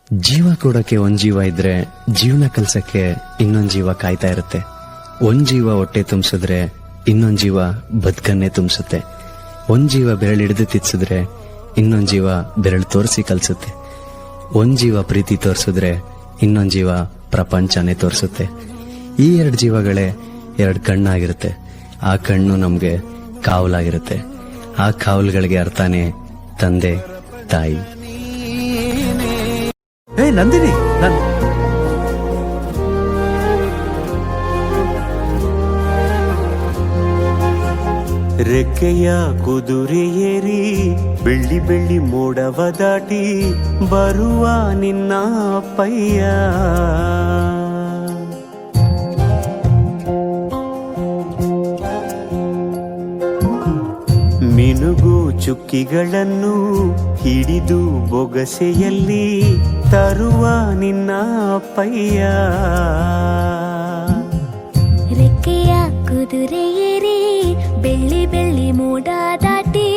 ಜೀವ ಕೊಡಕ್ಕೆ ಒಂದ್ ಜೀವ ಇದ್ರೆ ಜೀವನ ಕಲ್ಸಕ್ಕೆ ಇನ್ನೊಂದ್ ಜೀವ ಕಾಯ್ತಾ ಇರುತ್ತೆ. ಒಂದ್ ಜೀವ ಹೊಟ್ಟೆ ತುಂಬಿಸಿದ್ರೆ ಇನ್ನೊಂದ್ ಜೀವ ಬದುಕನ್ನೇ ತುಂಬಿಸುತ್ತೆ. ಒಂದ್ ಜೀವ ಬೆರಳು ಹಿಡಿದು ತಿನ್ಸಿದ್ರೆ ಇನ್ನೊಂದ್ ಜೀವ ಬೆರಳು ತೋರಿಸಿ ಕಲ್ಸುತ್ತೆ. ಒಂದ್ ಜೀವ ಪ್ರೀತಿ ತೋರಿಸಿದ್ರೆ ಇನ್ನೊಂದ್ ಜೀವ ಪ್ರಪಂಚನೇ ತೋರಿಸುತ್ತೆ. ಈ ಎರಡು ಜೀವಗಳೇ ಎರಡು ಕಣ್ಣಾಗಿರುತ್ತೆ. ಆ ಕಣ್ಣು ನಮ್ಗೆ ಕಾವಲಾಗಿರುತ್ತೆ. ಆ ಕಾವಲುಗಳಿಗೆ ಅರ್ಥನೇ ತಂದೆ ತಾಯಿ. ನಂದಿನಿ, ರೆಕ್ಕೆಯ ಕುದುರೆ ಏರಿ ಬೆಳ್ಳಿ ಬೆಳ್ಳಿ ಮೋಡವ ದಾಟಿ ಬರುವ ನಿನ್ನ ಅಪ್ಪಯ್ಯ. ಮಿನುಗು ಚುಕ್ಕಿಗಳನ್ನು ಹಿಡಿದು ಬೊಗಸೆಯಲ್ಲಿ ತರುವ ನಿನ್ನ ಅಪ್ಪಯ್ಯ. ರೆಕ್ಕೆಯ ಕುದುರೆ ಏರಿ ಬೆಳ್ಳಿ ಬೆಳ್ಳಿ ಮೋಡ ದಾಟಿ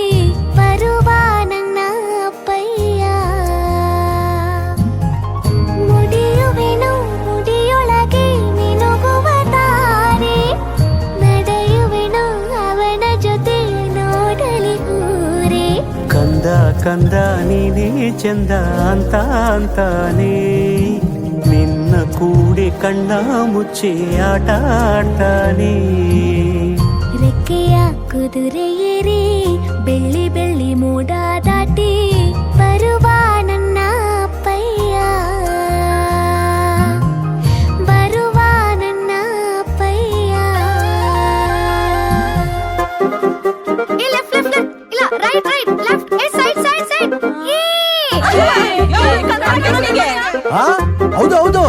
ಬರುವ ನನ್ನ ಅಪ್ಪಯ್ಯ. ಮುಡಿಯುವೆನು ಮುಡಿಯೊಳಗೆ ಮಿನುಗುವ ತಾರೆ, ನಡೆಯುವೆನು ಅವನ ಜೊತೆ ನೋಡಲಿ ಊರೇ. ಕಂದ ಕಂದ ನೀನೇ ಚಂದ ಅಂತ ಅಂತಾನೆ, ನಿನ್ನ ಕೂಡಿ ಕಣ್ಣ ಮುಚ್ಚಿ ಆಟ ಆಡ್ತಾನೆ. ರೆಕ್ಕೆಯ ಕುದುರೆ ಏರಿ ಬೆಳ್ಳಿ ಬೆಳ್ಳಿ ಮೋಡ ದಾಟಿ ಬರುವ ನನ್ನ ಅಪ್ಪಯ್ಯ. ಬರುವ ನನ್ನ ಅಪ್ಪಯ್ಯ. ಹೌದು ಹೌದು.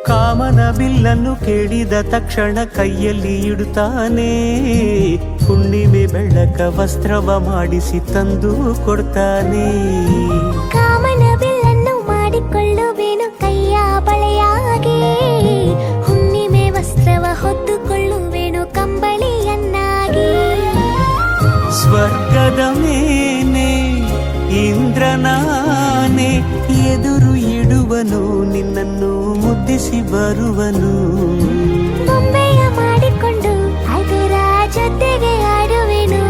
ಕಾಮನ ಬಿಲ್ಲನ್ನು ಕೇಳಿದ ತಕ್ಷಣ ಕೈಯಲ್ಲಿ ಇಡುತ್ತಾನೆ. ಹುಣ್ಣಿಮೆ ಬೆಳಕ ವಸ್ತ್ರವ ಮಾಡಿಸಿ ತಂದು ಕೊಡ್ತಾನೆ. ಕಾಮನ ಬಿಲ್ಲನ್ನು ಮಾಡಿಕೊಳ್ಳುವೆನು ಕೈಯ ಬಳೆಯಾಗಿ, ಹುಣ್ಣಿಮೆ ವಸ್ತ್ರವ ಹೊತ್ತುಕೊಳ್ಳುವೆನು ಕಂಬಳಿಯನ್ನಾಗಿ. ಸ್ವರ್ಗದ ಮೇನೆ ಇಂದ್ರನಾನೆ ಎದುರು ಇಡುವನು, ನಿನ್ನನ್ನು ಮುದ್ದಿಸಿ ಬರುವನು. ಬೊಂಬೆಯ ಮಾಡಿಕೊಂಡು ಅದರ ಜೊತೆಗೆ ಆಡುವೆನು.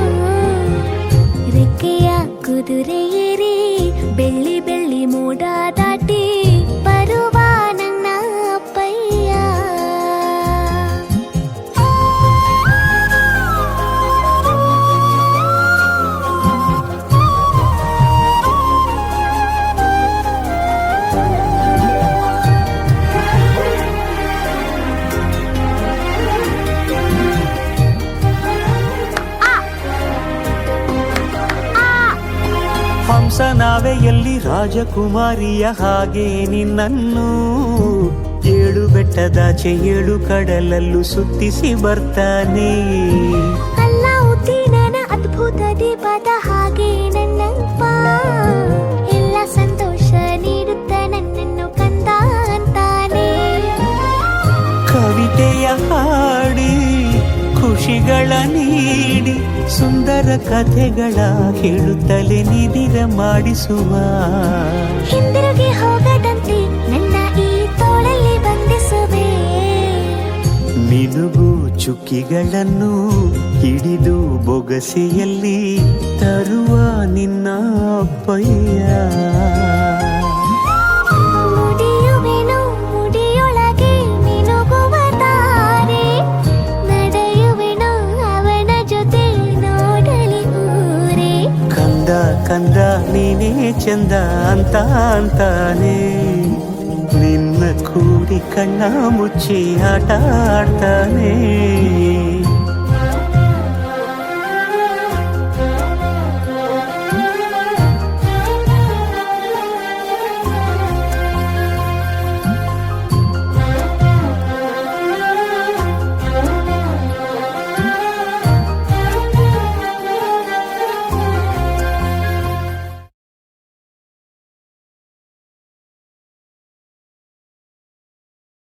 ರೆಕ್ಕೆಯ ಕುದುರೆ ಏರಿ ಬೆಳ್ಳಿ ಬೆಳ್ಳಿ ಮೋಡ ದಾಟಿ ಬರುವ ನನ್ನ ಅಪ್ಪಯ್ಯ. ಹಂಸ ನಾವೆಯಲ್ಲಿ ರಾಜಕುಮಾರಿಯ ಹಾಗೆ ನಿನ್ನನ್ನು ಏಳು ಬೆಟ್ಟದಾಚೆ ಏಳು ಕಡಲಲ್ಲೂ ಸುತ್ತಿಸಿ ಬರ್ತಾನೆ. ಅಲ್ಲಾವುದ್ದೀನನ ಅದ್ಭುತ ದೀಪದ ಹಾಗೆ ನನ್ನಪ್ಪ ಎಲ್ಲ ಸಂತೋಷ ನೀಡುತ್ತ ನನ್ನನ್ನು ಕಂದ ಅಂತಾನೆ. ಕವಿತೆಯ ಹಾಡಿ ಖುಷಿಗಳ ನೀಡಿ ಸುಂದರ ಕಥೆಗಳ ಹೇಳುತ್ತಲೇ ನಿದಿರ ಮಾಡಿಸುವ. ಹಿಂದಿರುಗಿ ಹೋಗದಂತೆ ನನ್ನ ಈ ತೋಳಲ್ಲಿ ಬಂಧಿಸುವೆ. ಮಿನುಗು ಚುಕ್ಕಿಗಳನ್ನು ಹಿಡಿದು ಬೊಗಸೆಯಲ್ಲಿ ತರುವ ನಿನ್ನ ಅಪ್ಪಯ್ಯ. ಮುಡಿಯುವೆನು ಮುಡಿಯೊಳಗೆ ಮಿನುಗುವ ತಾರೆ, ನಡೆಯುವೆನು ಅವನ ಜೊತೆ ನೋಡಲಿ ಊರೇ. ಕಂದ ಕಂದ ನೀನೇ ಚಂದ ಅಂತ ಅಂತಾನೆ, ನಿನ್ನ ಕೂಡಿ ಕಣ್ಣ ಮುಚ್ಚಿ ಆಟ ಆಡ್ತಾನೆ.